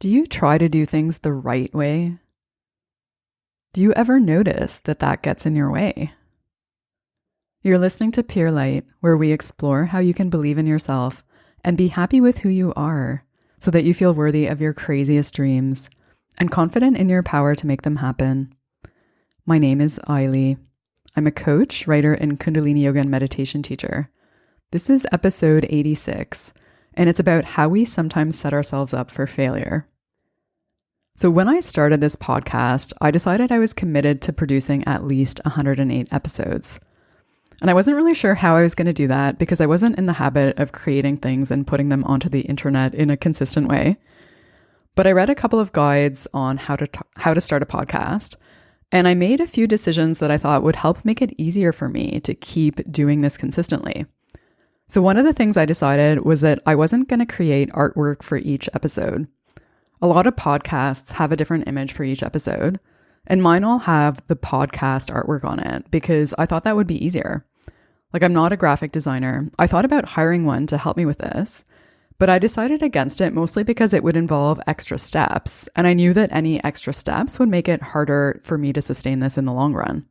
Do you try to do things the right way? Do you ever notice that that gets in your way? You're listening to Pure Light, where we explore how you can believe in yourself and be happy with who you are so that you feel worthy of your craziest dreams and confident in your power to make them happen. My name is Ailey. I'm a coach, writer, and Kundalini Yoga and meditation teacher. This is episode 86, and it's about how we sometimes set ourselves up for failure. So when I started this podcast, I decided I was committed to producing at least 108 episodes. And I wasn't really sure how I was going to do that because I wasn't in the habit of creating things and putting them onto the internet in a consistent way. But I read a couple of guides on how to start a podcast, and I made a few decisions that I thought would help make it easier for me to keep doing this consistently. So one of the things I decided was that I wasn't going to create artwork for each episode. A lot of podcasts have a different image for each episode, and mine will have the podcast artwork on it because I thought that would be easier. Like, I'm not a graphic designer. I thought about hiring one to help me with this, but I decided against it mostly because it would involve extra steps, and I knew that any extra steps would make it harder for me to sustain this in the long run.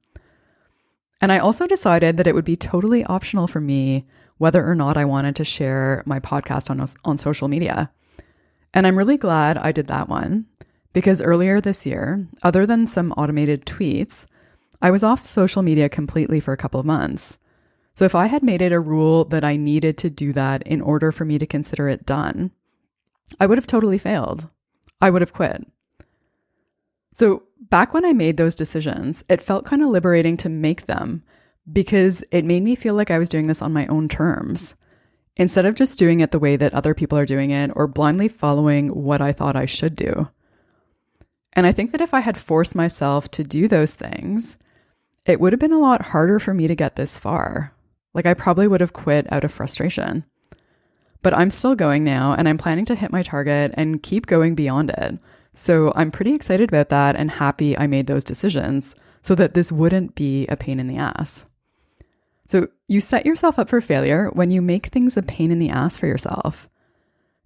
And I also decided that it would be totally optional for me whether or not I wanted to share my podcast on social media. And I'm really glad I did that one because earlier this year, other than some automated tweets, I was off social media completely for a couple of months. So if I had made it a rule that I needed to do that in order for me to consider it done, I would have totally failed. I would have quit. So back when I made those decisions, it felt kind of liberating to make them because it made me feel like I was doing this on my own terms, instead of just doing it the way that other people are doing it or blindly following what I thought I should do. And I think that if I had forced myself to do those things, it would have been a lot harder for me to get this far. Like, I probably would have quit out of frustration. But I'm still going now, and I'm planning to hit my target and keep going beyond it. So I'm pretty excited about that and happy I made those decisions so that this wouldn't be a pain in the ass. So you set yourself up for failure when you make things a pain in the ass for yourself.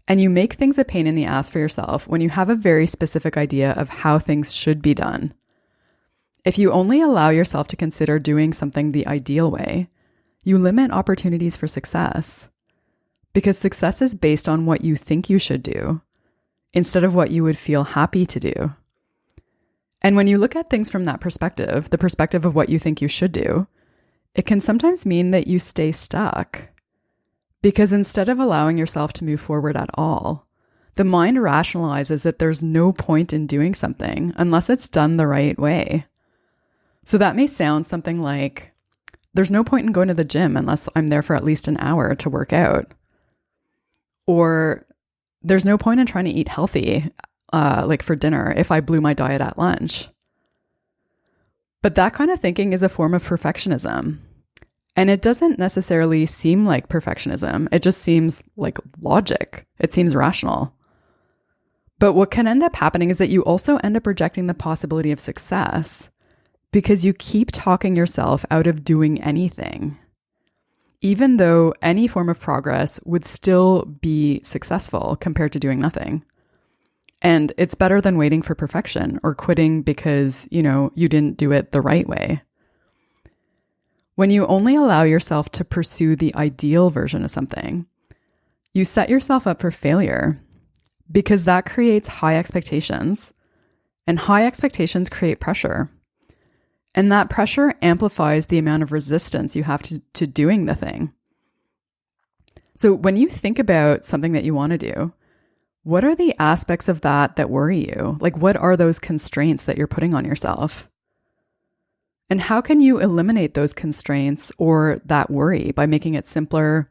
And you make things a pain in the ass for yourself when you have a very specific idea of how things should be done. If you only allow yourself to consider doing something the ideal way, you limit opportunities for success. Because success is based on what you think you should do, instead of what you would feel happy to do. And when you look at things from that perspective, the perspective of what you think you should do, it can sometimes mean that you stay stuck. Because instead of allowing yourself to move forward at all, the mind rationalizes that there's no point in doing something unless it's done the right way. So that may sound something like, there's no point in going to the gym unless I'm there for at least an hour to work out. Or there's no point in trying to eat healthy, like for dinner, if I blew my diet at lunch. But that kind of thinking is a form of perfectionism. And it doesn't necessarily seem like perfectionism. It just seems like logic. It seems rational. But what can end up happening is that you also end up rejecting the possibility of success because you keep talking yourself out of doing anything, even though any form of progress would still be successful compared to doing nothing. And it's better than waiting for perfection or quitting because, you didn't do it the right way. When you only allow yourself to pursue the ideal version of something, you set yourself up for failure because that creates high expectations, and high expectations create pressure. And that pressure amplifies the amount of resistance you have to doing the thing. So when you think about something that you want to do, what are the aspects of that worry you? Like, what are those constraints that you're putting on yourself? And how can you eliminate those constraints or that worry by making it simpler,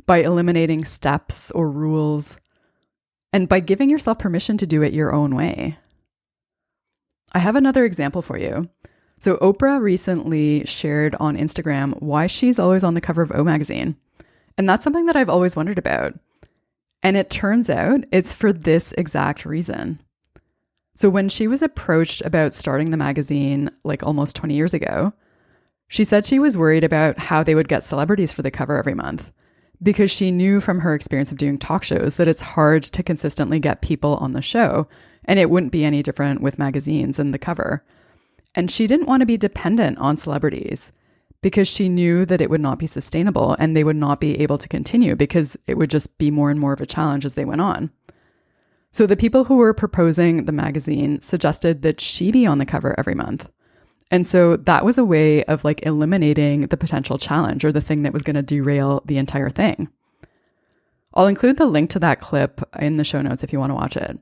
by eliminating steps or rules, and by giving yourself permission to do it your own way? I have another example for you. So Oprah recently shared on Instagram why she's always on the cover of O Magazine. And that's something that I've always wondered about. And it turns out it's for this exact reason. So when she was approached about starting the magazine like almost 20 years ago, she said she was worried about how they would get celebrities for the cover every month because she knew from her experience of doing talk shows that it's hard to consistently get people on the show, and it wouldn't be any different with magazines and the cover. And she didn't want to be dependent on celebrities because she knew that it would not be sustainable and they would not be able to continue because it would just be more and more of a challenge as they went on. So the people who were proposing the magazine suggested that she be on the cover every month. And so that was a way of like eliminating the potential challenge or the thing that was going to derail the entire thing. I'll include the link to that clip in the show notes if you want to watch it.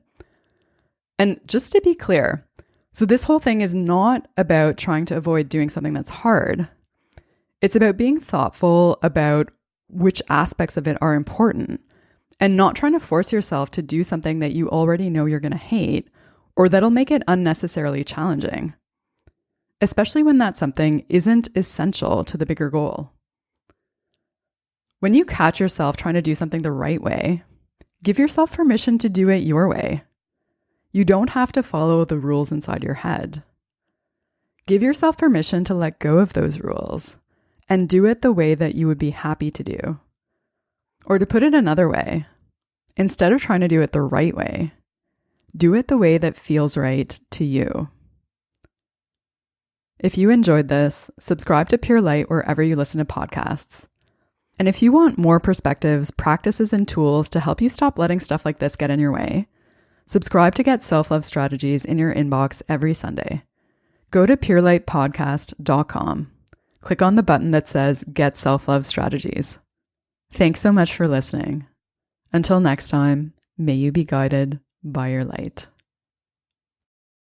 And just to be clear, so this whole thing is not about trying to avoid doing something that's hard. It's about being thoughtful about which aspects of it are important and not trying to force yourself to do something that you already know you're going to hate or that'll make it unnecessarily challenging, especially when that something isn't essential to the bigger goal. When you catch yourself trying to do something the right way, give yourself permission to do it your way. You don't have to follow the rules inside your head. Give yourself permission to let go of those rules and do it the way that you would be happy to do. Or to put it another way, instead of trying to do it the right way, do it the way that feels right to you. If you enjoyed this, subscribe to Pure Light wherever you listen to podcasts. And if you want more perspectives, practices, and tools to help you stop letting stuff like this get in your way, subscribe to get self-love strategies in your inbox every Sunday. Go to purelightpodcast.com. Click on the button that says Get Self-Love Strategies. Thanks so much for listening. Until next time, may you be guided by your light.